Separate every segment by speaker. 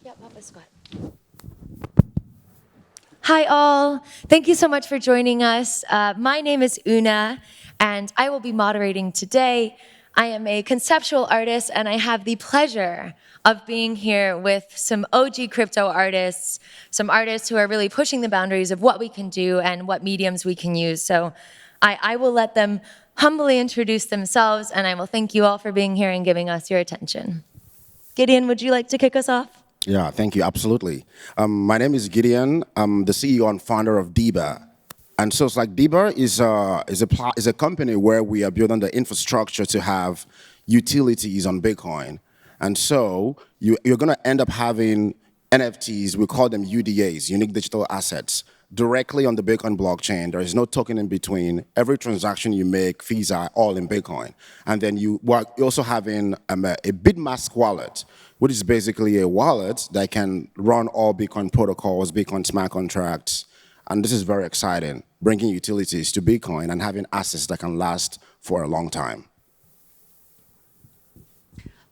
Speaker 1: Yeah, Papa Scott. Hi, all. Thank you so much for joining us. My name is Una, and I will be moderating today. I am a conceptual artist, and I have the pleasure of being here with some OG crypto artists, some artists who are really pushing the boundaries of what we can do and what mediums we can use. So I will let them humbly introduce themselves, and I will thank you all for being here and giving us your attention. Gideon, would you like to kick us off?
Speaker 2: Yeah, thank you. Absolutely. My name is Gideon. I'm the CEO and founder of Deba. And so it's like Deba is a company where we are building the infrastructure to have utilities on Bitcoin. And so you're going to end up having NFTs, we call them UDAs, unique digital assets, directly on the Bitcoin blockchain. There is no token in between. Every transaction you make, fees are all in Bitcoin. And then you're also having a BitMask wallet, which is basically a wallet that can run all Bitcoin protocols, Bitcoin smart contracts. And this is very exciting, bringing utilities to Bitcoin and having assets that can last for a long time.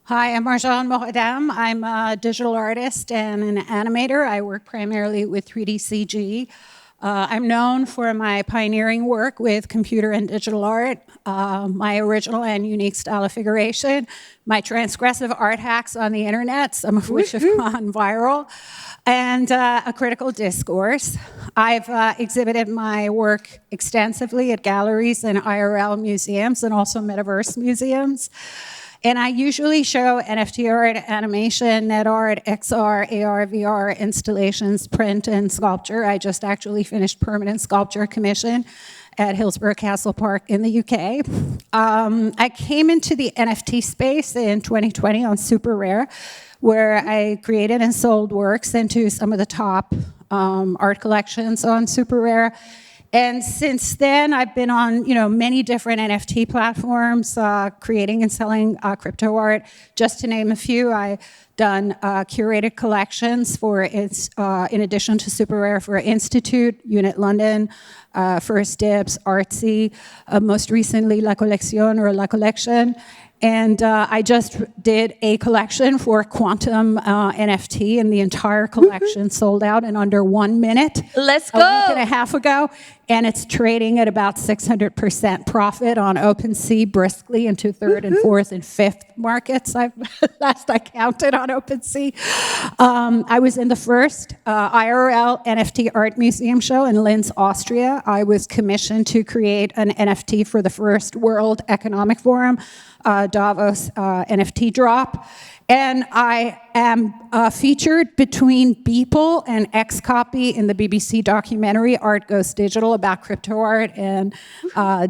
Speaker 3: Hi, I'm Marjan Moghaddam. I'm a digital artist and an animator. I work primarily with 3D CG. I'm known for my pioneering work with computer and digital art, my original and unique style of figuration, my transgressive art hacks on the internet, some of which have gone viral, and a critical discourse. I've exhibited my work extensively at galleries and IRL museums and also metaverse museums. And I usually show NFT art, animation, net art, XR, AR, VR, installations, print, and sculpture. I just actually finished permanent sculpture commission at Hillsborough Castle Park in the UK. I came into the NFT space in 2020 on Super Rare, where I created and sold works into some of the top art collections on Super Rare. And since then, I've been on, many different NFT platforms, creating and selling crypto art. Just to name a few, I've done curated collections for its, in addition to Super Rare, for Institute, Unit London, First Dibs, Artsy, most recently La Collection or La Collection. And I just did a collection for Quantum NFT, and the entire collection sold out in under 1 minute.
Speaker 1: Let's go.
Speaker 3: A week and a half ago, and it's trading at about 600% profit on OpenSea briskly into third and fourth and fifth markets. Last I counted on OpenSea. I was in the first IRL NFT art museum show in Linz, Austria. I was commissioned to create an NFT for the first World Economic Forum, Davos NFT drop. And I am featured between Beeple and Xcopy in the BBC documentary Art Goes Digital about crypto art and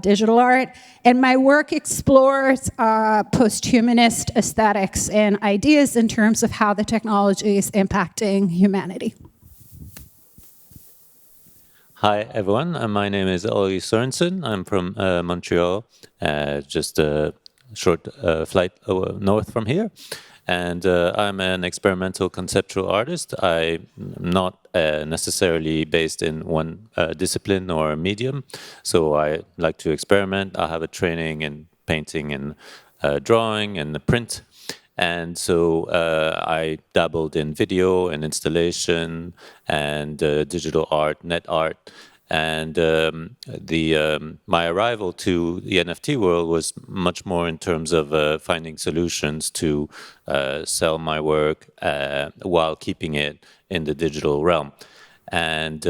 Speaker 3: digital art. And my work explores post-humanist aesthetics and ideas in terms of how the technology is impacting humanity.
Speaker 4: Hi, everyone. My name is Sorenson. I'm from Montreal, just a short flight north from here. And I'm an experimental conceptual artist. I'm not necessarily based in one discipline or medium, so I like to experiment. I have a training in painting and drawing and print. And so I dabbled in video and installation and digital art, net art. And my arrival to the NFT world was much more in terms of finding solutions to sell my work while keeping it in the digital realm. And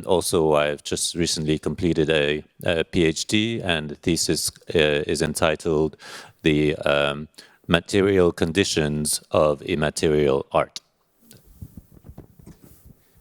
Speaker 4: also, I've just recently completed a PhD, and the thesis is entitled The Material Conditions of Immaterial Art.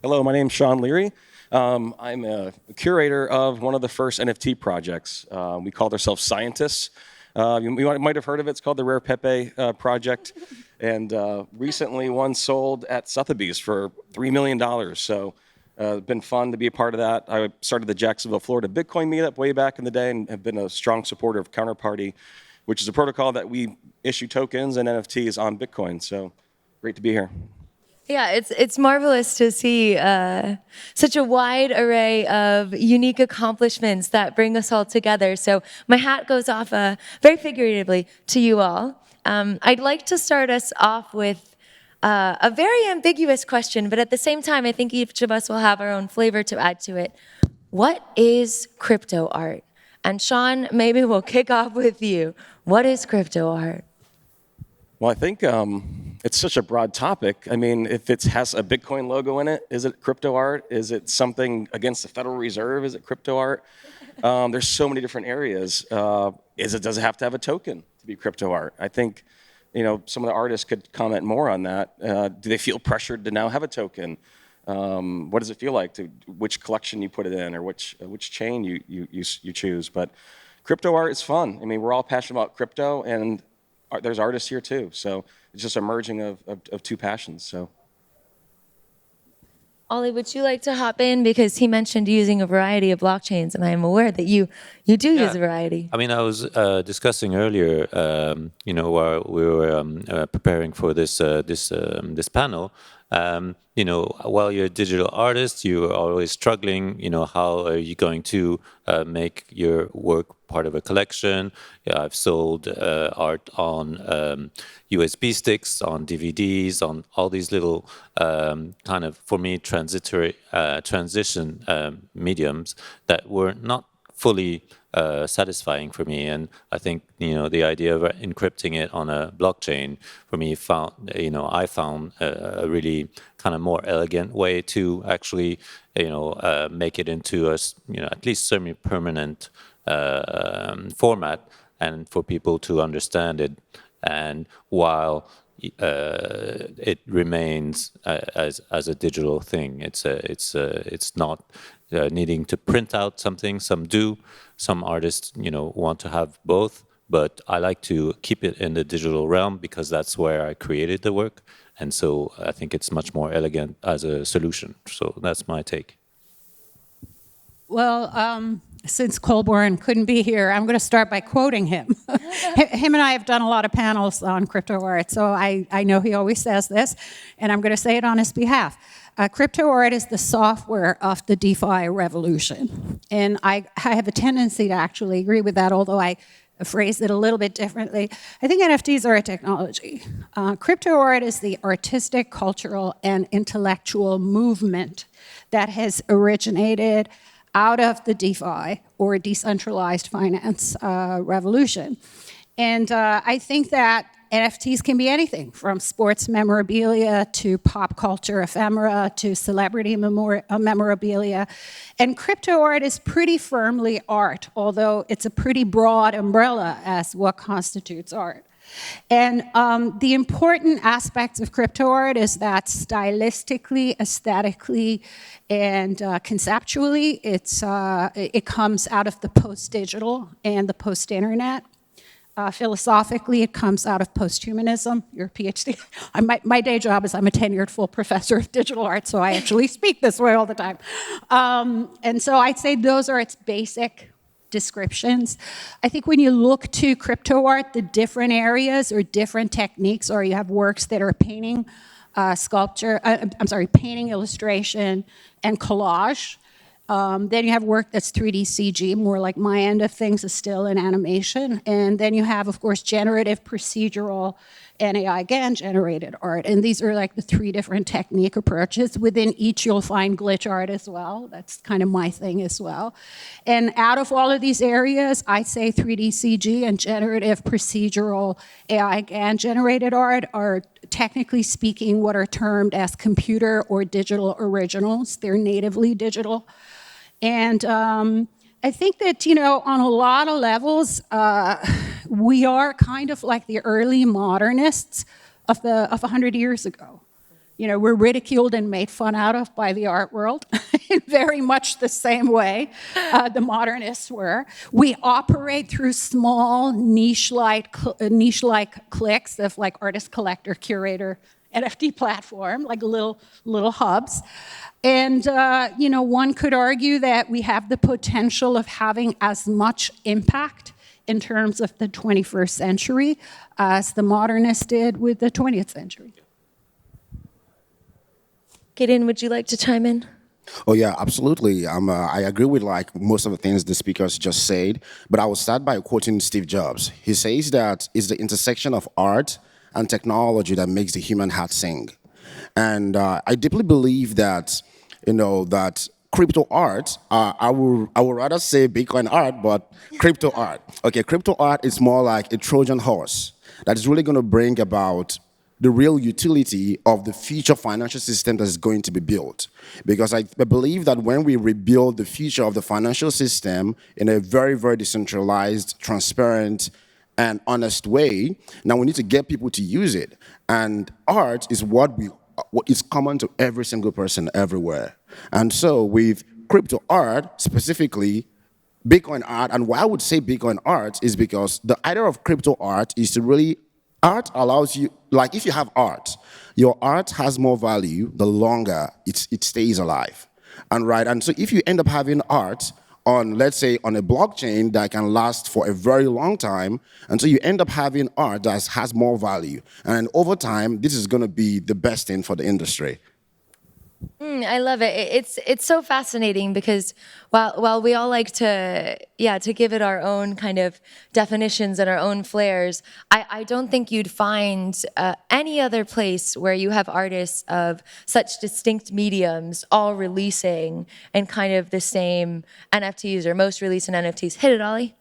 Speaker 5: Hello, my name is Shawn Leary. I'm a curator of one of the first NFT projects. We called ourselves scientists. You might have heard of it. It's called the Rare Pepe Project. And recently one sold at Sotheby's for $3 million. So it's been fun to be a part of that. I started the Jacksonville, Florida Bitcoin meetup way back in the day and have been a strong supporter of Counterparty, which is a protocol that we issue tokens and NFTs on Bitcoin. So great to be here.
Speaker 1: Yeah, it's marvelous to see such a wide array of unique accomplishments that bring us all together. So my hat goes off very figuratively to you all. I'd like to start us off with a very ambiguous question, but at the same time, I think each of us will have our own flavor to add to it. What is crypto art? And Shawn, maybe we'll kick off with you. What is crypto art?
Speaker 5: Well, I think it's such a broad topic. I mean, if it has a Bitcoin logo in it, is it crypto art? Is it something against the Federal Reserve? Is it crypto art? There's so many different areas. Does it have to have a token to be crypto art? I think, some of the artists could comment more on that. Do they feel pressured to now have a token? What does it feel like to which collection you put it in, or which chain you choose? But crypto art is fun. I mean, we're all passionate about crypto, and there's artists here too. So it's just a merging of two passions. So.
Speaker 1: Ollie, would you like to hop in? Because he mentioned using a variety of blockchains, and I am aware that you do use a variety.
Speaker 4: I mean, I was discussing earlier, while we were preparing for this panel. While you're a digital artist, you are always struggling. How are you going to make your work part of a collection? I've sold art on USB sticks, on DVDs, on all these little kind of, for me, transition mediums that were not fully satisfying for me. And I think, the idea of encrypting it on a blockchain, for me, I found a really kind of more elegant way to actually, make it into a, at least semi-permanent format, and for people to understand it. And while it remains as a digital thing, it's not needing to print out something. Some do. Some artists, want to have both. But I like to keep it in the digital realm because that's where I created the work. And so I think it's much more elegant as a solution. So that's my take.
Speaker 3: Well, since Colborn couldn't be here, I'm going to start by quoting him. Him and I have done a lot of panels on crypto art, so I know he always says this, and I'm going to say it on his behalf. Crypto art is the software of the DeFi revolution. And I have a tendency to actually agree with that, although I phrase it a little bit differently. I think NFTs are a technology. Crypto art is the artistic, cultural, and intellectual movement that has originated out of the DeFi, or decentralized finance revolution. And I think that NFTs can be anything from sports memorabilia to pop culture ephemera to celebrity memorabilia. And crypto art is pretty firmly art, although it's a pretty broad umbrella as what constitutes art. And the important aspects of crypto art is that stylistically, aesthetically, and conceptually, it comes out of the post-digital and the post-internet. Philosophically, it comes out of post-humanism. You're a PhD. My day job is I'm a tenured full professor of digital art, so I actually speak this way all the time. And so I'd say those are its basic descriptions. I think when you look to crypto art, the different areas or different techniques, or you have works that are painting, painting, illustration, and collage. Then you have work that's 3D CG, more like my end of things is still in animation. And then you have, of course, generative, procedural, and AI again generated art. And these are like the three different technique approaches. Within each, you'll find glitch art as well. That's kind of my thing as well. And out of all of these areas, I'd say 3D CG and generative, procedural, AI again generated art are, technically speaking, what are termed as computer or digital originals. They're natively digital. And I think that, on a lot of levels, we are kind of like the early modernists of 100 years ago. We're ridiculed and made fun out of by the art world in very much the same way the modernists were. We operate through small niche-like cliques of like artist, collector, curator, NFT platform, like little hubs. And, one could argue that we have the potential of having as much impact in terms of the 21st century as the modernists did with the 20th century.
Speaker 1: Gideon, would you like to chime in?
Speaker 2: Oh yeah, absolutely. I agree with like most of the things the speakers just said, but I will start by quoting Steve Jobs. He says that it's the intersection of art and technology that makes the human heart sing. And I deeply believe that, that crypto art, I would rather say Bitcoin art, but crypto art. Okay, crypto art is more like a Trojan horse that is really going to bring about the real utility of the future financial system that is going to be built. Because I believe that when we rebuild the future of the financial system in a very, very decentralized, transparent, and honest way, now we need to get people to use it. And art is what is common to every single person everywhere. And so with crypto art specifically, Bitcoin art, and why I would say Bitcoin art is because the idea of crypto art is to really, art allows you, like if you have art, your art has more value the longer it stays alive. And so if you end up having art on, let's say, on a blockchain that can last for a very long time, and so you end up having art that has more value. And over time, this is going to be the best thing for the industry.
Speaker 1: I love it. It's so fascinating because while we all like to give it our own kind of definitions and our own flares, I don't think you'd find any other place where you have artists of such distinct mediums all releasing in kind of the same NFTs or most releasing NFTs. Hit it, Ollie.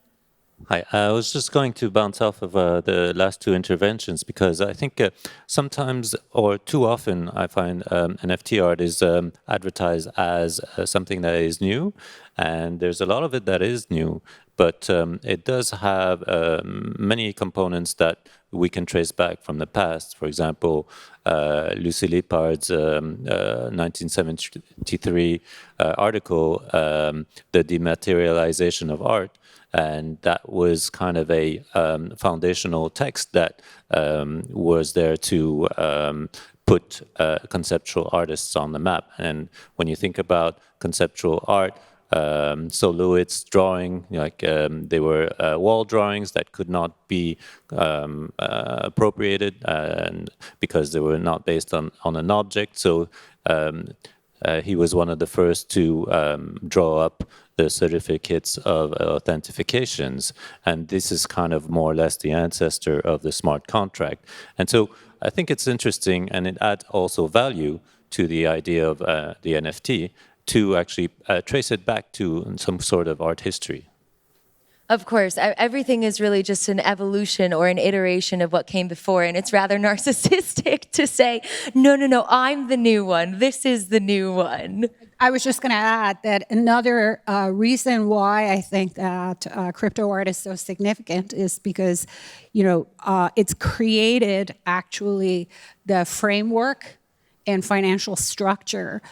Speaker 4: Hi, I was just going to bounce off of the last two interventions because I think sometimes or too often I find NFT art is advertised as something that is new, and there's a lot of it that is new, but it does have many components that we can trace back from the past. For example, Lucy Lippard's 1973 article, The Dematerialization of Art, and that was kind of a foundational text that was there to put conceptual artists on the map. And when you think about conceptual art, so Lewitt's drawing, like they were wall drawings that could not be appropriated and because they were not based on an object. So he was one of the first to draw up the certificates of authentications. And this is kind of more or less the ancestor of the smart contract. And so I think it's interesting, and it adds also value to the idea of the NFT to actually trace it back to some sort of art history.
Speaker 1: Of course, everything is really just an evolution or an iteration of what came before, and it's rather narcissistic to say, no, I'm the new one. This is the new one.
Speaker 3: I was just going to add that another reason why I think that crypto art is so significant is because, it's created actually the framework and financial structure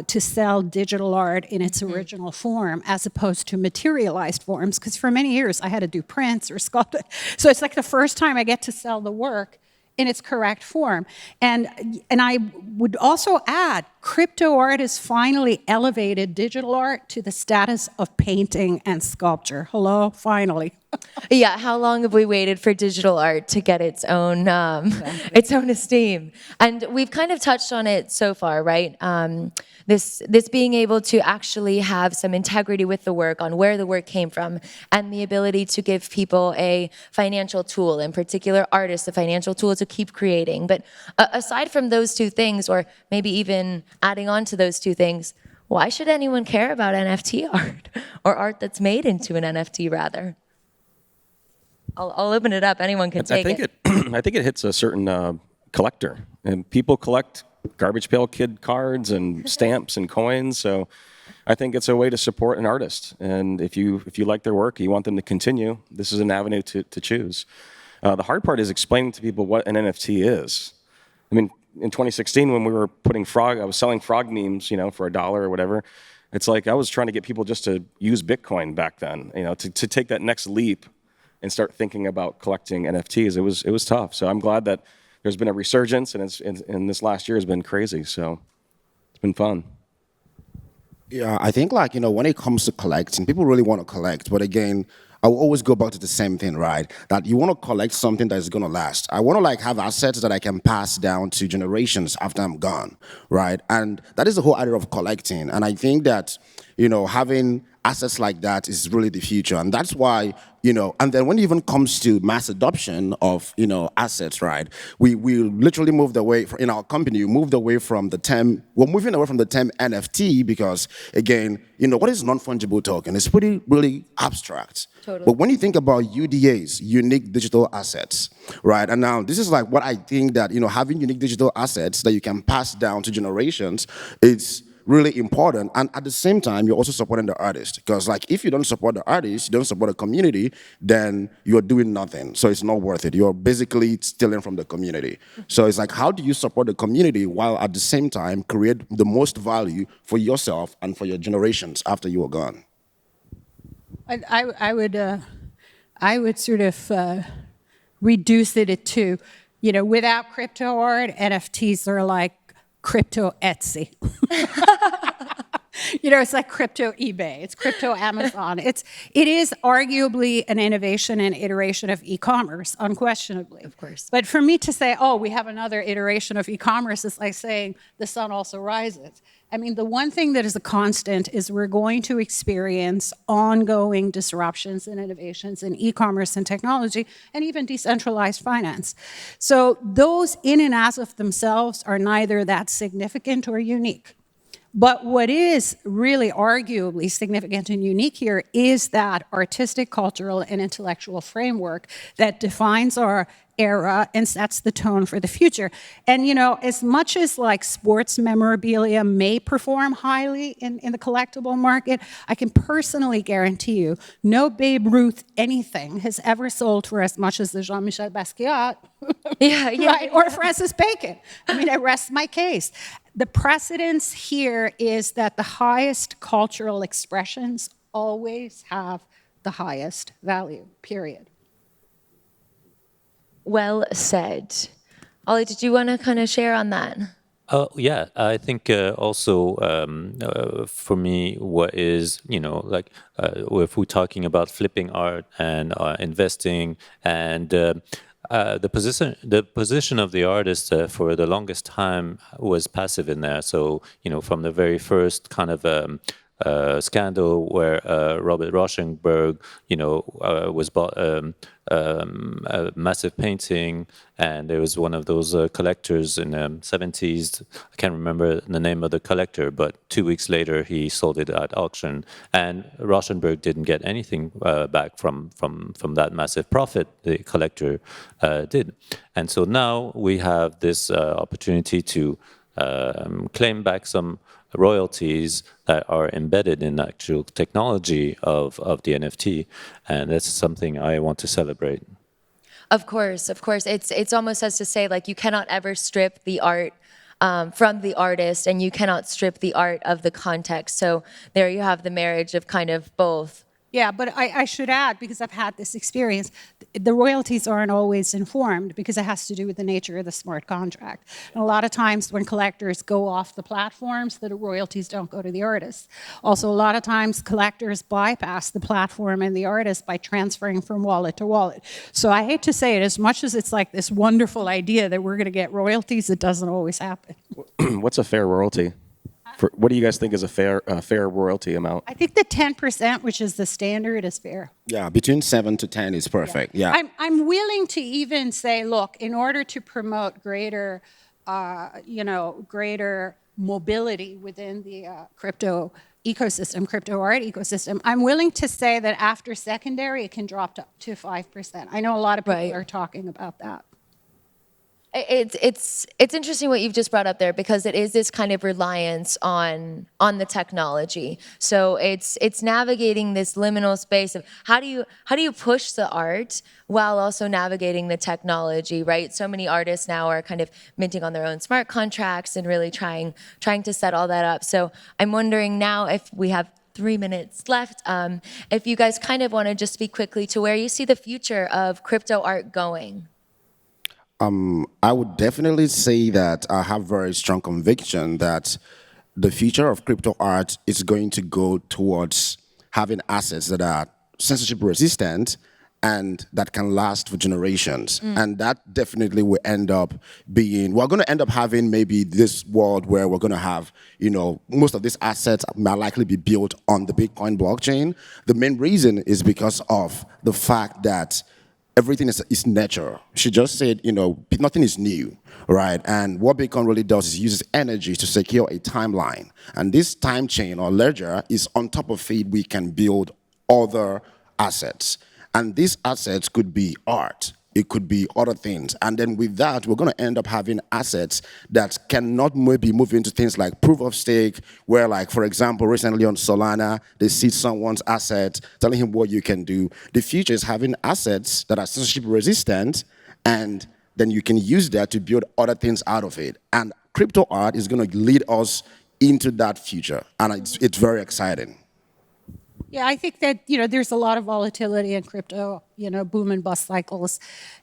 Speaker 3: to sell digital art in its original form as opposed to materialized forms. Because for many years I had to do prints or sculpt. So it's like the first time I get to sell the work in its correct form. And I would also add, crypto art has finally elevated digital art to the status of painting and sculpture. Hello, finally.
Speaker 1: Yeah, how long have we waited for digital art to get its own esteem? And we've kind of touched on it so far, right? This being able to actually have some integrity with the work on where the work came from, and the ability to give people a financial tool, in particular artists, a financial tool to keep creating. But aside from those two things, or maybe even adding on to those two things, why should anyone care about NFT art or art that's made into an NFT rather? I'll open it up. Anyone can take it.
Speaker 5: I think it hits a certain collector, and people collect garbage pail kid cards and stamps and coins. So I think it's a way to support an artist. And if you like their work, you want them to continue, this is an avenue to choose. The hard part is explaining to people what an NFT is. I mean, in 2016, when we were I was selling frog memes, for $1 or whatever. It's like I was trying to get people just to use Bitcoin back then, to take that next leap and start thinking about collecting NFTs. It was tough. So I'm glad that there's been a resurgence, and this last year has been crazy. So it's been fun.
Speaker 2: Yeah, I think when it comes to collecting, people really want to collect. But again, I will always go back to the same thing, right? That you want to collect something that is going to last. I want to have assets that I can pass down to generations after I'm gone, right? And that is the whole idea of collecting. And I think that having assets like that is really the future. And that's why, and then when it even comes to mass adoption of, assets, right, we literally moved away, in our company, we moved away from the term, we're moving away from the term NFT because, again, what is non-fungible token? It's really abstract.
Speaker 1: Totally.
Speaker 2: But when you think about UDAs, unique digital assets, right? And now this is like what I think that, having unique digital assets that you can pass down to generations, it's really important. And at the same time, you're also supporting the artist. Because like if you don't support the artist, you don't support the community, then you're doing nothing. So it's not worth it. You're basically stealing from the community. So it's like, how do you support the community while at the same time create the most value for yourself and for your generations after you are gone?
Speaker 3: I would sort of reduce it to, without crypto art, NFTs are like crypto Etsy. It's like crypto eBay, it's crypto Amazon. It is arguably an innovation and iteration of e-commerce, unquestionably.
Speaker 1: Of course.
Speaker 3: But for me to say, oh, we have another iteration of e-commerce is like saying the sun also rises. I mean, the one thing that is a constant is we're going to experience ongoing disruptions and innovations in e-commerce and technology and even decentralized finance. So those in and as of themselves are neither that significant or unique. But what is really arguably significant and unique here is that artistic, cultural, and intellectual framework that defines our era and sets the tone for the future. And as much as like sports memorabilia may perform highly in the collectible market, I can personally guarantee you no Babe Ruth anything has ever sold for as much as the Jean-Michel Basquiat, right? Or Francis Bacon. I mean, I rest my case. The precedence here is that the highest cultural expressions always have the highest value, period.
Speaker 1: Well said. Ollie, did you want to kind of share on that?
Speaker 4: Yeah, I think also for me, what is, if we're talking about flipping art and investing and the position of the artist for the longest time was passive in there. So, from the very first kind of scandal where Robert Rauschenberg, was bought a massive painting, and there was one of those collectors in the 70s. I can't remember the name of the collector, but 2 weeks later he sold it at auction, and Rauschenberg didn't get anything back from that massive profit the collector did. And so now we have this opportunity to claim back some royalties that are embedded in the actual technology of the NFT, and that's something I want to celebrate.
Speaker 1: Of course. It's almost as to say, like, you cannot ever strip the art from the artist, and you cannot strip the art of the context. So there you have the marriage of kind of both.
Speaker 3: Yeah, but I should add, because I've had this experience, the royalties aren't always informed because it has to do with the nature of the smart contract. And a lot of times when collectors go off the platforms, the royalties don't go to the artists. Also, a lot of times collectors bypass the platform and the artist by transferring from wallet to wallet. So I hate to say it, as much as it's like this wonderful idea that we're going to get royalties, it doesn't always happen.
Speaker 5: What's a fair royalty? What do you guys think is a fair royalty amount?
Speaker 3: I think the 10%, which is the standard, is fair.
Speaker 2: Yeah, between 7 to 10 is perfect. Yeah.
Speaker 3: I'm willing to even say, look, in order to promote greater, greater mobility within the crypto ecosystem, crypto art ecosystem, I'm willing to say that after secondary, it can drop to 5%. I know a lot of people are talking about that.
Speaker 1: It's interesting what you've just brought up there, because it is this kind of reliance on the technology. So it's navigating this liminal space of how do you push the art while also navigating the technology, right? So many artists now are kind of minting on their own smart contracts and really trying to set all that up. So I'm wondering now, if we have 3 minutes left, if you guys kind of want to just speak quickly to where you see the future of crypto art going.
Speaker 2: I would definitely say that I have very strong conviction that the future of crypto art is going to go towards having assets that are censorship resistant and that can last for generations. And that definitely will end up being, we're going to end up having maybe this world where we're going to have, most of these assets might likely be built on the Bitcoin blockchain. The main reason is because of the fact that everything is nature. She just said, nothing is new, right? And what Bitcoin really does is uses energy to secure a timeline. And this time chain or ledger is on top of it, we can build other assets. And these assets could be art, it could be other things. And then with that, we're going to end up having assets that cannot maybe move into things like proof of stake, where, like, for example, recently on Solana, they see someone's asset, telling him what you can do. The future is having assets that are censorship resistant, and then you can use that to build other things out of it. And crypto art is going to lead us into that future. And it's very exciting.
Speaker 3: Yeah, I think that, there's a lot of volatility in crypto, boom and bust cycles.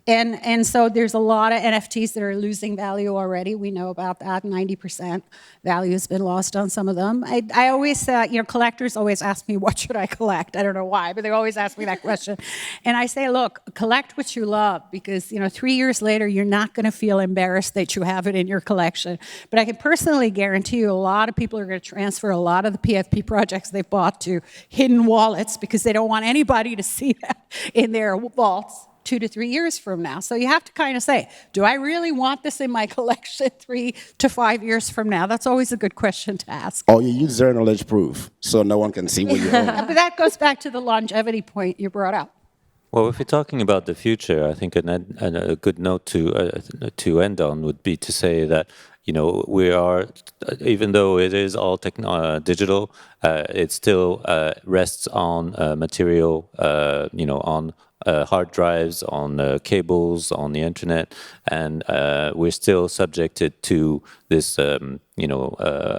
Speaker 3: And so there's a lot of NFTs that are losing value already. We know about that. 90% value has been lost on some of them. I always, collectors always ask me, what should I collect? I don't know why, but they always ask me that question. And I say, look, collect what you love, because, 3 years later, you're not going to feel embarrassed that you have it in your collection. But I can personally guarantee you a lot of people are going to transfer a lot of the PFP projects they bought to hidden wallets, because they don't want anybody to see that in their vaults 2 to 3 years from now. So you have to kind of say, do I really want this in my collection 3 to 5 years from now? That's always a good question to ask.
Speaker 2: Or you use zero knowledge proof, so no one can see what you own.
Speaker 3: But that goes back to the longevity point you brought up.
Speaker 4: Well, if we're talking about the future, I think a good note to end on would be to say that, we are, even though it is all digital, it still rests on material, on hard drives, on cables, on the internet, and we're still subjected to this,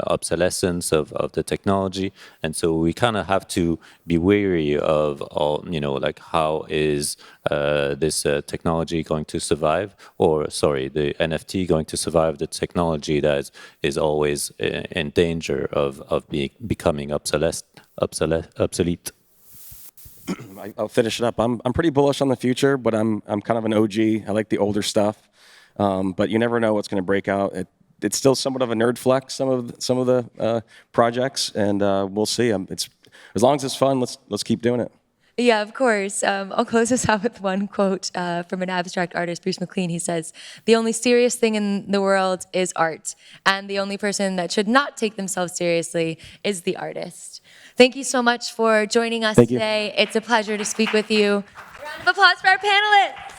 Speaker 4: obsolescence of the technology, and so we kind of have to be wary of all, like, how is this technology going to survive, or sorry, the NFT going to survive the technology that is always in danger of becoming obsolete.
Speaker 5: I'll finish it up. I'm pretty bullish on the future, but I'm kind of an OG. I like the older stuff, but you never know what's going to break out. It's still somewhat of a nerd flex, some of the projects, and we'll see. It's as long as it's fun, let's keep doing it.
Speaker 1: Yeah, of course. I'll close this out with one quote from an abstract artist, Bruce McLean. He says, "The only serious thing in the world is art, and the only person that should not take themselves seriously is the artist." Thank you so much for joining us today. It's a pleasure to speak with you. Round of applause for our panelists.